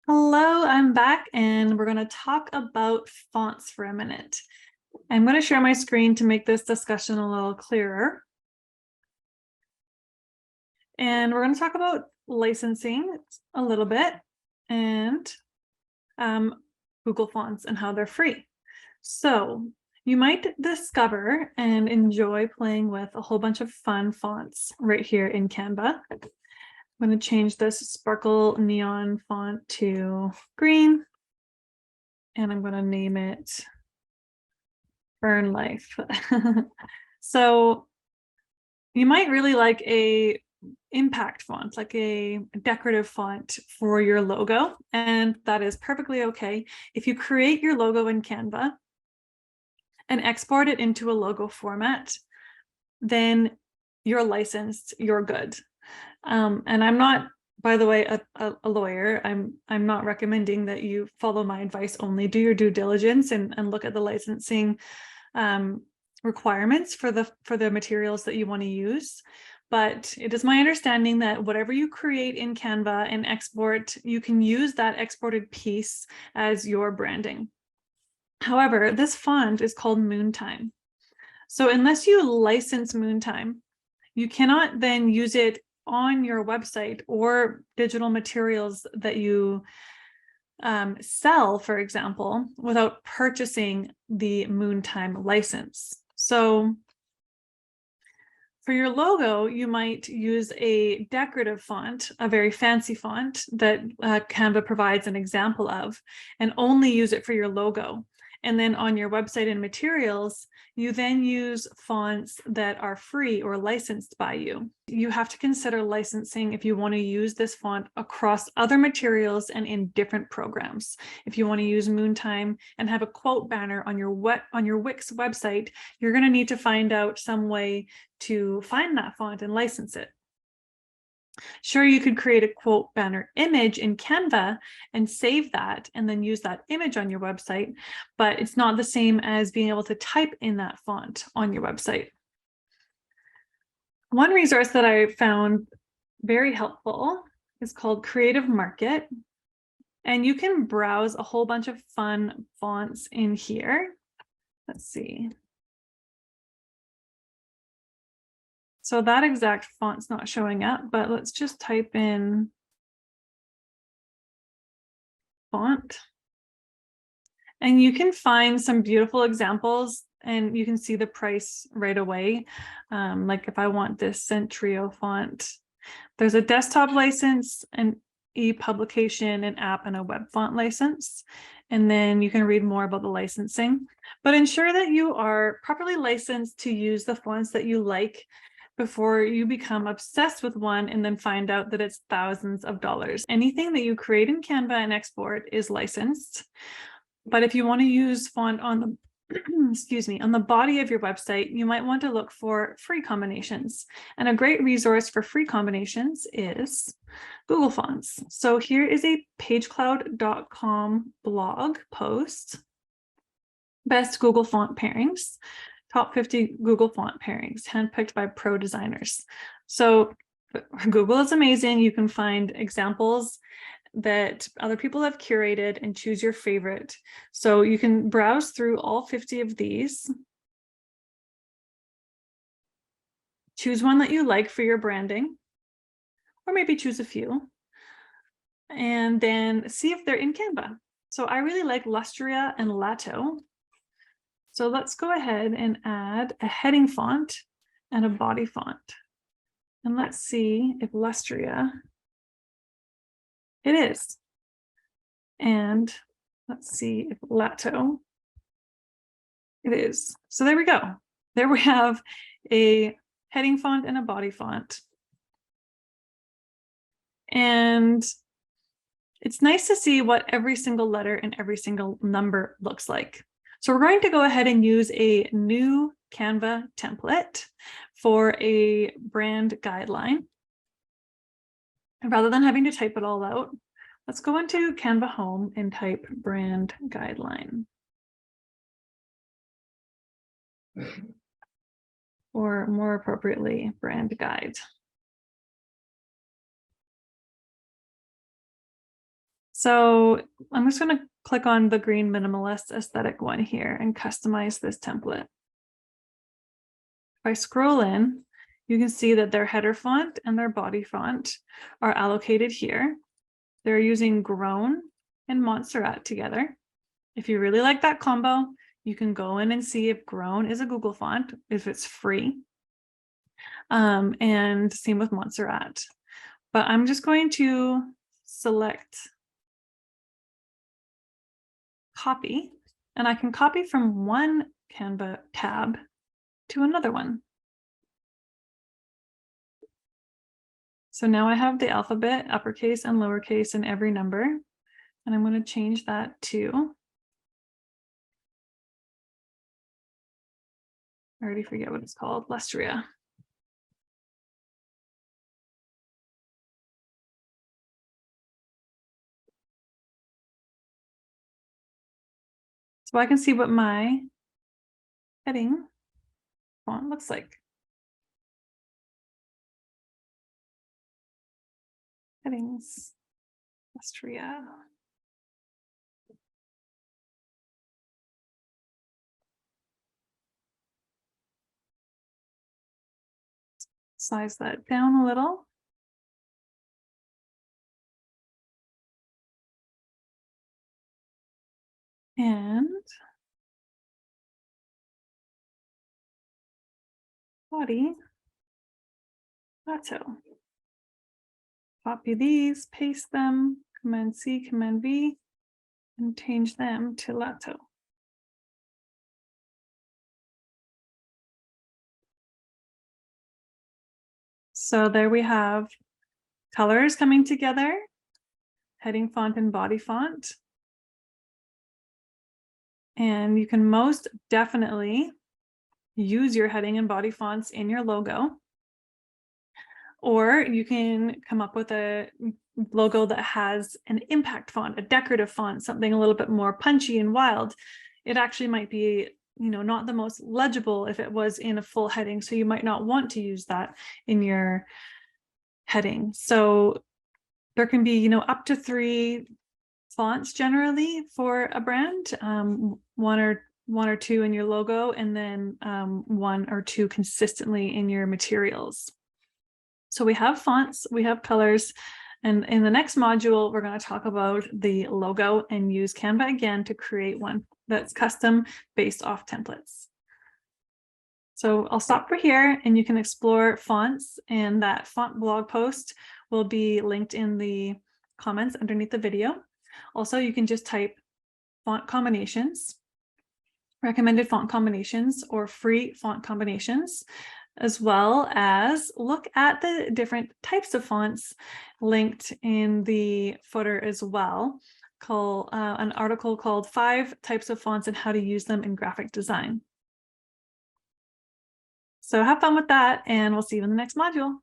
Hello, I'm back and we're going to talk about fonts for a minute. I'm going to share my screen to make this discussion a little clearer. And we're going to talk about licensing a little bit and Google Fonts and how they're free. So you might discover and enjoy playing with a whole bunch of fun fonts right here in Canva. I'm going to change this sparkle neon font to green, and I'm going to name it Burn Life. So you might really like a impact font, like a decorative font for your logo, and that is perfectly okay. If you create your logo in Canva and export it into a logo format, then you're licensed, you're good. And I'm not, by the way, a lawyer. I'm not recommending that you follow my advice only. Do your due diligence and look at the licensing requirements for the materials that you want to use. But it is my understanding that whatever you create in Canva and export, you can use that exported piece as your branding. However, this font is called Moontime. So unless you license Moontime, you cannot then use it on your website or digital materials that you sell, for example, without purchasing the Moontime license. So for your logo, you might use a decorative font, a very fancy font that Canva provides an example of, and only use it for your logo. And then on your website and materials, you then use fonts that are free or licensed by you. You have to consider licensing if you want to use this font across other materials and in different programs. If you want to use Moontime and have a quote banner on your Wix website, you're going to need to find out some way to find that font and license it. Sure, you could create a quote banner image in Canva and save that and then use that image on your website, but it's not the same as being able to type in that font on your website. One resource that I found very helpful is called Creative Market, and you can browse a whole bunch of fun fonts in here. Let's see. So that exact font's not showing up, but let's just type in font. And you can find some beautiful examples and you can see the price right away. Like if I want this Centrio font, there's a desktop license, an e-publication, an app, and a web font license. And then you can read more about the licensing, but ensure that you are properly licensed to use the fonts that you like before you become obsessed with one and then find out that it's thousands of dollars. Anything that you create in Canva and export is licensed. But if you want to use font on the excuse me, on the body of your website, you might want to look for free combinations. And a great resource for free combinations is Google Fonts. So here is a pagecloud.com blog post, best Google font pairings, top 50 Google font pairings, handpicked by pro designers. So Google is amazing. You can find examples that other people have curated and choose your favorite. So you can browse through all 50 of these. Choose one that you like for your branding, or maybe choose a few, and then see if they're in Canva. So I really like Lustria and Lato. So let's go ahead and add a heading font and a body font. And let's see if Lustria, it is. And let's see if Lato, it is. So there we go. There we have a heading font and a body font. And it's nice to see what every single letter and every single number looks like. So we're going to go ahead and use a new Canva template for a brand guideline. And rather than having to type it all out, let's go into Canva Home and type brand guideline. Or more appropriately, brand guide. So I'm just going to click on the green minimalist aesthetic one here and customize this template. If I scroll in, you can see that their header font and their body font are allocated here. They're using Grown and Montserrat together. If you really like that combo, you can go in and see if Grown is a Google font, if it's free. And same with Montserrat. But I'm just going to select copy, and I can copy from one Canva tab to another one. So now I have the alphabet, uppercase and lowercase in every number, and I'm going to change that to, I already forget what it's called, Lustria. So I can see what my heading font looks like. Headings, Lustria. Size that down a little. And body, Lato. Copy these, paste them, Command C, Command V, and change them to Lato. So there we have colors coming together, heading font and body font. And you can most definitely use your heading and body fonts in your logo. Or you can come up with a logo that has an impact font, a decorative font, something a little bit more punchy and wild. It actually might be, not the most legible if it was in a full heading. So you might not want to use that in your heading. So there can be, up to 3 fonts generally for a brand, one or two in your logo, and then 1 or 2 consistently in your materials. So we have fonts, we have colors, and in the next module, we're going to talk about the logo and use Canva again to create one that's custom based off templates. So I'll stop for here, and you can explore fonts, and that font blog post will be linked in the comments underneath the video. Also, you can just type font combinations, recommended font combinations, or free font combinations, as well as look at the different types of fonts linked in the footer as well, called an article called 5 Types of Fonts and How to Use Them in Graphic Design. So have fun with that, and we'll see you in the next module.